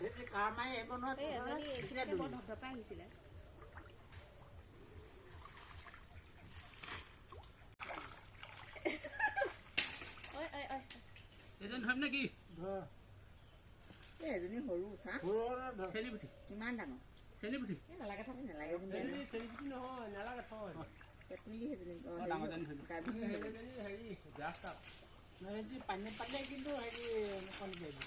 বেছি কাৰ মাৰি আহিব আহিছিলে এজন ধৰিম নেকি এজনী সৰু চা চেনিপুঠি কিমান ডাঙৰ চেনিপুঠি নালাগে থাকে নালাগে চেনিপুঠি নহয় নালাগে থয় পেটুলি সেইজনী হেৰি গ্ৰাছ কাপ পানী পালে কিন্তু হেৰি কণী পাৰিব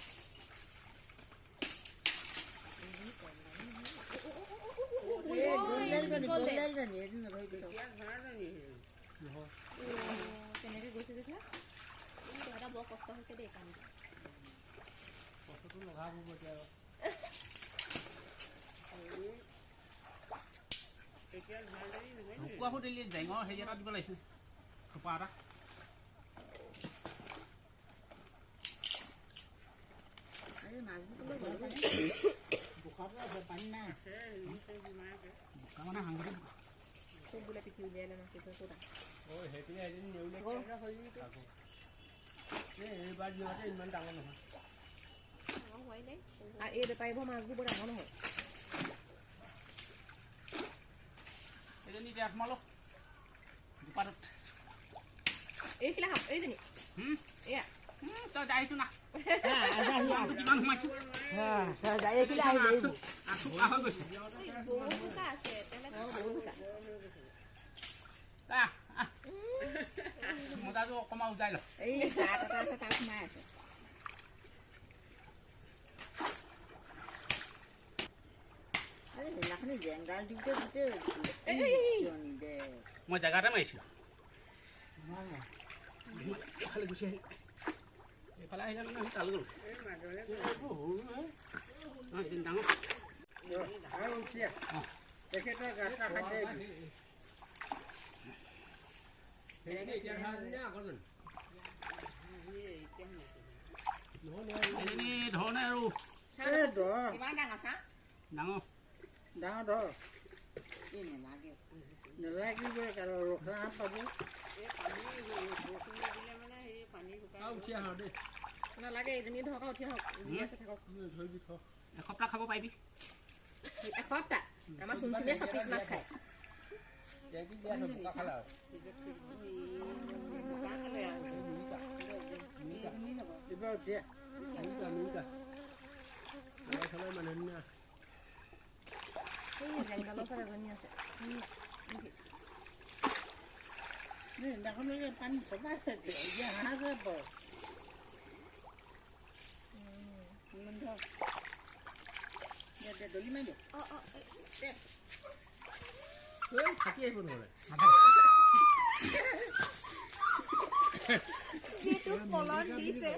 কেনেকে গৈছে দেখা বৰ কষ্ট হৈছে দেই কাম কষ্টটো লগাব এতিয়া ঢকুৱাবোৰ দিলি জেঙৰ হেৰি এটা দিব লাগিছিল থোপা এটা বোকাটো আছে পানী নাই বোকা মানে সাংঘাতিক চব বোলে পিঠি উলিয়াই লৈ নাছিল ক'তা সেইপিনে এদিন নেউলে এইবাৰ যিহঁতে ইমান ডাঙৰ নহয় এই বেপাৰীবোৰ মাছবোৰ বৰ ডাঙৰ নহয় এজনী এতিয়া সোমালো দুপাৰত এইখিলা এইজনী এয়া তই যাইছো না কিমান সোমাইছো মোজাটো অকণমান উজাই ল এই তাত এটা আছে তাত সোমাই আছে সেইদিনাখনি জেংগাল দিওঁতে মই জেগা এটা মাৰিছিলোঁ এইফালে গুচি আহিল এইফালে আহিলে মানে তাল গ'লো এদিন ডাঙৰ তেখেতৰ গাঁতা খাদ্য এজনী ধৰণে আৰু কিমান ডাঙৰ চা ডাঙৰ ডাঙৰ ধৰ এই নেলাগে নেলাগিবই কাৰণ ৰখা পাব নালাগে এইজনী ধৰক উঠি আহক যি আছে থাকক এসপ্তাহ খাব পাৰিবি এসপ্তাহ আমাৰ চুনচুনিয়ে 26 মাছ খায় এইবাৰ উঠিয়া সেইদিনাখনলৈকে পানী চপাই এতিয়া হাঁহ যে বৰ দলি মাৰি থাকি আহিব নহ'লে যিটো কলন দিছে